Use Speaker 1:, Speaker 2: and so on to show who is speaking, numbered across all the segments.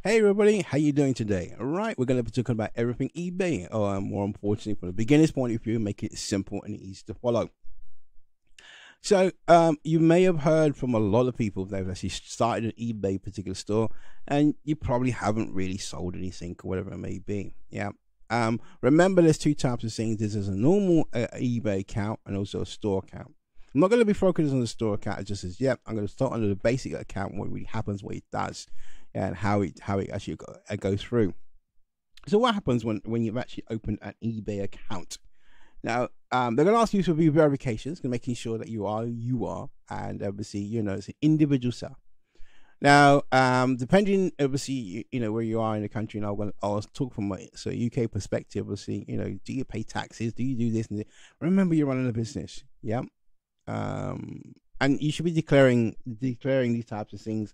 Speaker 1: Hey everybody, how you doing today? All right, we're going to be talking about everything eBay, or more unfortunately, from the beginner's point of view, make it simple and easy to follow. So, you may have heard from a lot of people that have actually started an eBay particular store, and you probably haven't really sold anything or whatever it may be. Yeah. Remember, there's two types of things. There's a normal eBay account and also a store account. I'm not going to be focused on the store account. It just says, yep, I'm going to start under the basic account, what really happens, what it does, and how it actually goes through. So what happens when you've actually opened an eBay account? Now, they're going to ask you to do verifications, making sure that you are, and obviously, it's an individual seller. Now, depending, obviously, where you are in the country, and I'll talk from a UK perspective. Obviously, do you pay taxes? Do you do this and that? Remember, you're running a business, yeah. And you should be declaring these types of things,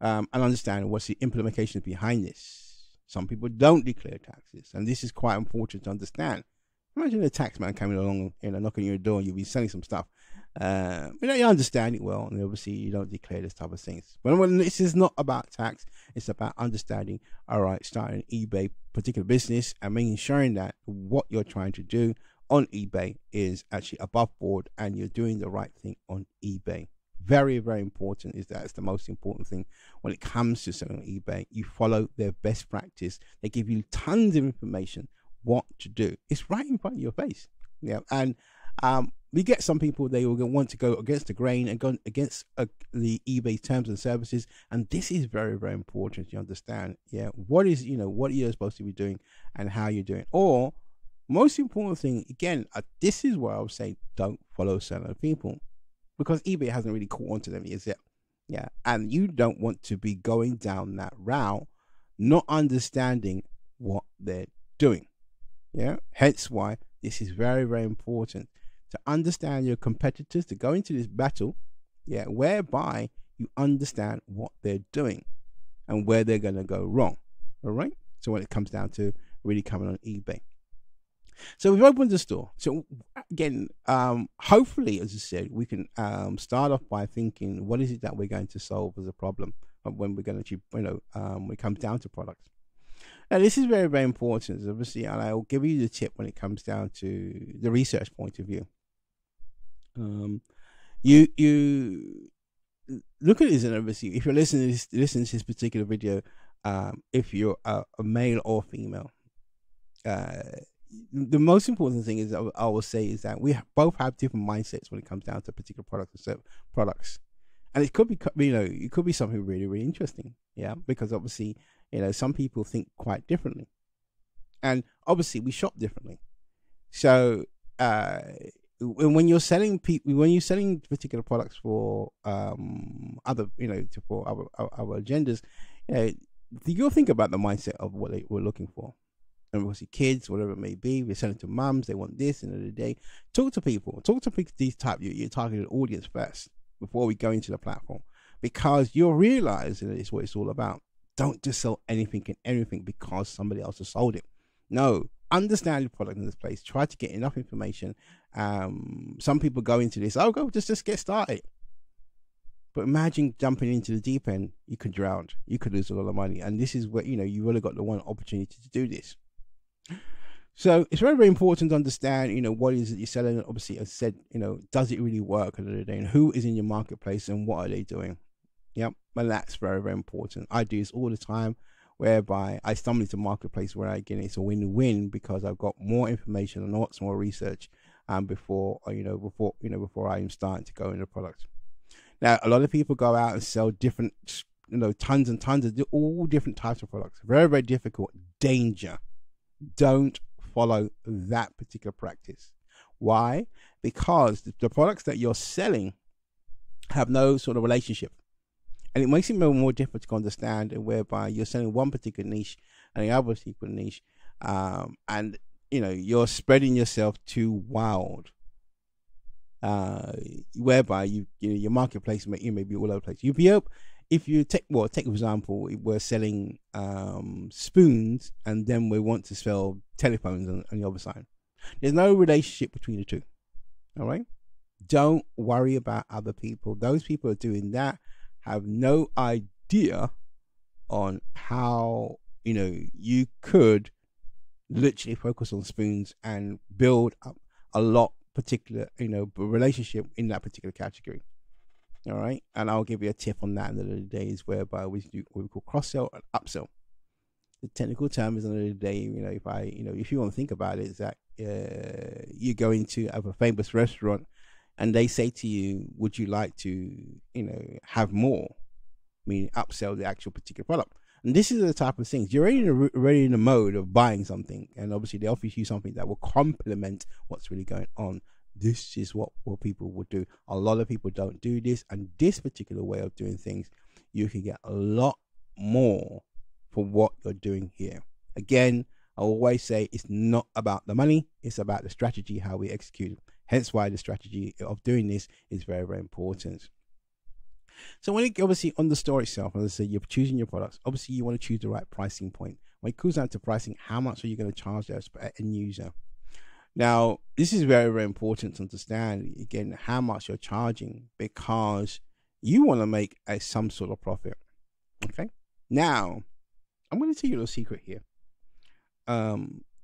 Speaker 1: and understand what's the implications behind this. Some people don't declare taxes, and this is quite important to understand. Imagine a tax man coming along, knocking on your door, and you'll be selling some stuff. You understand it well, and obviously you don't declare this type of things. But when this is not about tax, it's about understanding. All right, starting an eBay particular business and making sure that what you're trying to do on eBay is actually above board, and you're doing the right thing on eBay. Very, very important. It's the most important thing when it comes to selling on eBay. You follow their best practice. They give you tons of information what to do. It's right in front of your face. Yeah, and we get some people, they will want to go against the grain and go against the eBay terms and services, and this is very, very important to understand. Yeah, what you're supposed to be doing and how you're doing. Or most important thing, again, this is where I would say don't follow certain people, because eBay hasn't really caught on to them yet. Yeah, and you don't want to be going down that route, not understanding what they're doing. Yeah, hence why this is very, very important to understand your competitors, to go into this battle, yeah, whereby you understand what they're doing and where they're going to go wrong. All right. So when it comes down to really coming on eBay. So we've opened the store. So again, hopefully, as I said, we can start off by thinking, what is it that we're going to solve as a problem when we're going to, when it comes down to products. Now, this is very, very important, obviously, and I'll give you the tip when it comes down to the research point of view. You look at this, and obviously, if you're listening to this particular video, if you're a male or female, the most important thing is I will say is that we both have different mindsets when it comes down to particular products, and it could be it could be something really, really interesting, yeah, because obviously some people think quite differently, and obviously we shop differently. So when you're selling particular products for other for our agendas, you'll think about the mindset of what we're looking for. And obviously kids, whatever it may be, we're selling to mums, they want this, and at the end of the day, talk to people, these type your targeted audience first before we go into the platform, because you'll realize that it's what it's all about. Don't just sell anything and everything because somebody else has sold it. No, understand the product in this place. Try to get enough information. Some people go into this, go just get started. But imagine jumping into the deep end, you could drown, you could lose a lot of money. And this is where, you've only got the one opportunity to do this. So it's very, very important to understand, what is it you're selling. Obviously, as I said, does it really work at the end of the day, and who is in your marketplace and what are they doing? Yep, well, that's very, very important. I do this all the time, whereby I stumble into marketplace where it's a win-win, because I've got more information and lots more research before I am starting to go into products. Now, a lot of people go out and sell different, tons and tons of all different types of products. Very, very difficult. Danger. Don't follow that particular practice. Why? Because the products that you're selling have no sort of relationship. And it makes it more difficult to understand, and whereby you're selling one particular niche and the other particular niche, and you're spreading yourself too wild, whereby your marketplace may be all over the place. If you take for example, we're selling spoons, and then we want to sell telephones on the other side. There's no relationship between the two. All right. Don't worry about other people. Those people are doing that have no idea on how, you could literally focus on spoons and build up a lot particular, relationship in that particular category. All right. And I'll give you a tip on that in the days whereby we do what we call cross sell and upsell. The technical term is, another day, if you want to think about it, is that you go into a famous restaurant and they say to you, would you like to, have more, meaning upsell the actual particular product. And this is the type of things you're already in the mode of buying something, and obviously they offer you something that will complement what's really going on. This is what people would do. A lot of people don't do this, and this particular way of doing things, you can get a lot more for what you're doing here. Again, I always say it's not about the money, it's about the strategy, how we execute it. Hence why the strategy of doing this is very, very important. So when it obviously on the store itself, as I say, you're choosing your products, obviously you want to choose the right pricing point. When it comes down to pricing, how much are you going to charge that end user? Now, this is very, very important to understand, again, how much you're charging, because you want to make some sort of profit. Okay. Now, I'm going to tell you a little secret here.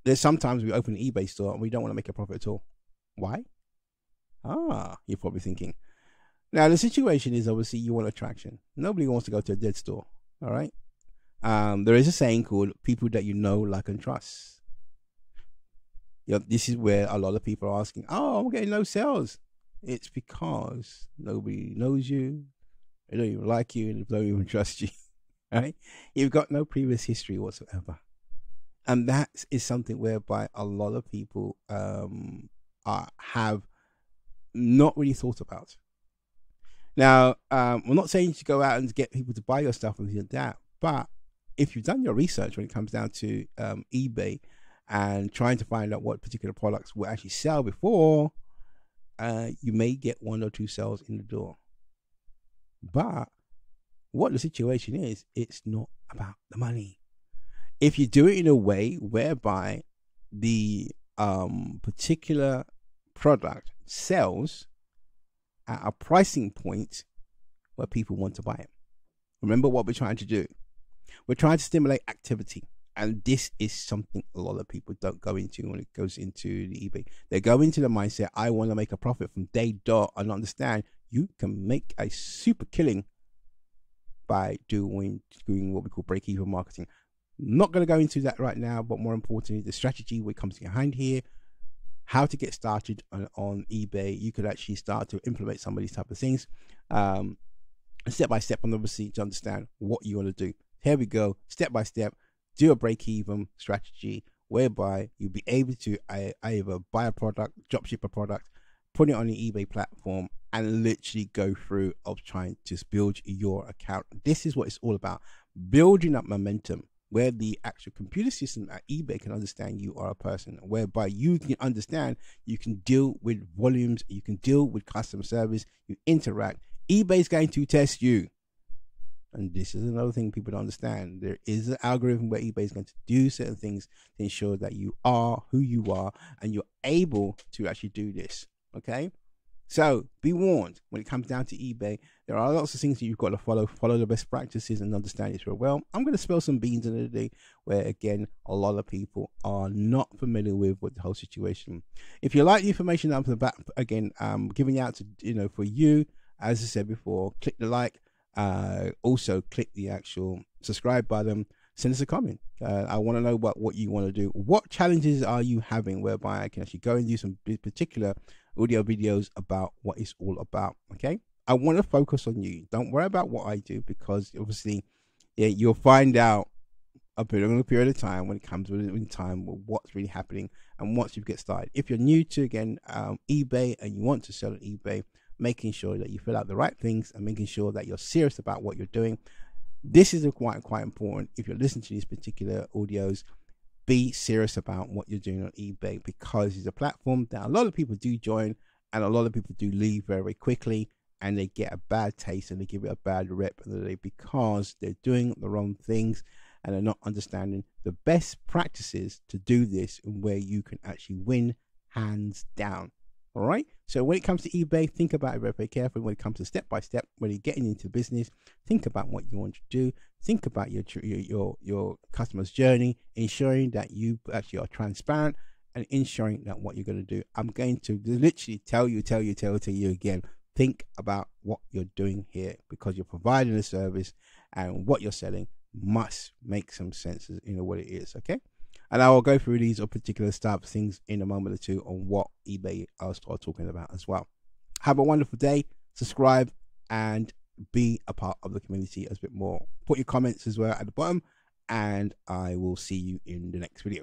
Speaker 1: There's sometimes we open an eBay store and we don't want to make a profit at all. Why? You're probably thinking. Now, the situation is, obviously you want attraction. Nobody wants to go to a dead store. All right. There is a saying called people that you know, like, and trust. This is where a lot of people are asking, I'm getting no sales. It's because nobody knows you. They don't even like you, and they don't even trust you. Right? You've got no previous history whatsoever. And that is something whereby a lot of people have not really thought about. Now, we're not saying you should go out and get people to buy your stuff and things like that, but if you've done your research when it comes down to eBay and trying to find out what particular products will actually sell before, you may get 1 or 2 sales in the door. But what the situation is, it's not about the money. If you do it in a way whereby the particular product sells at a pricing point where people want to buy it. Remember what we're trying to do. We're trying to stimulate activity. And this is something a lot of people don't go into when it goes into the eBay. They go into the mindset, I want to make a profit from day dot, and understand you can make a super killing by doing what we call break-even marketing. I'm not going to go into that right now, but more importantly, the strategy what comes behind here, how to get started on eBay. You could actually start to implement some of these type of things, step by step, and obviously to understand what you want to do. Here we go, step by step. Do a break-even strategy whereby you'll be able to either buy a product, dropship a product, put it on the eBay platform, and literally go through of trying to build your account. This is what it's all about, building up momentum, where the actual computer system at eBay can understand you are a person, whereby you can understand you can deal with volumes, you can deal with customer service, you interact. eBay is going to test you. And this is another thing people don't understand. There is an algorithm where eBay is going to do certain things to ensure that you are who you are and you're able to actually do this. Okay? So be warned, when it comes down to eBay, there are lots of things that you've got to follow the best practices and understand this real well. I'm going to spill some beans in the day where, again, a lot of people are not familiar with the whole situation. If you like the information up the back, again, giving out to, for you, as I said before, click the like. Also click the actual subscribe button, send us a comment. I want to know what you want to do. What challenges are you having whereby I can actually go and do some particular audio videos about what it's all about. Okay, I want to focus on you. Don't worry about what I do, because obviously you'll find out a period of time when it comes in time what's really happening and once you get started. If you're new to eBay and you want to sell on eBay, making sure that you fill out the right things and making sure that you're serious about what you're doing. This is quite important. If you're listening to these particular audios, be serious about what you're doing on eBay, because it's a platform that a lot of people do join and a lot of people do leave very, very quickly, and they get a bad taste and they give it a bad rep because they're doing the wrong things and they're not understanding the best practices to do this and where you can actually win hands down. All right. So when it comes to eBay, think about it very, very carefully. When it comes to step by step, when you're getting into business, think about what you want to do. Think about your customer's journey, ensuring that you actually are transparent and ensuring that what you're going to do. I'm going to literally tell you again. Think about what you're doing here, because you're providing a service and what you're selling must make some sense in what it is. Okay. And I will go through these particular type of things in a moment or two on what eBay I'll start talking about as well. Have a wonderful day. Subscribe and be a part of the community a bit more. Put your comments as well at the bottom, and I will see you in the next video.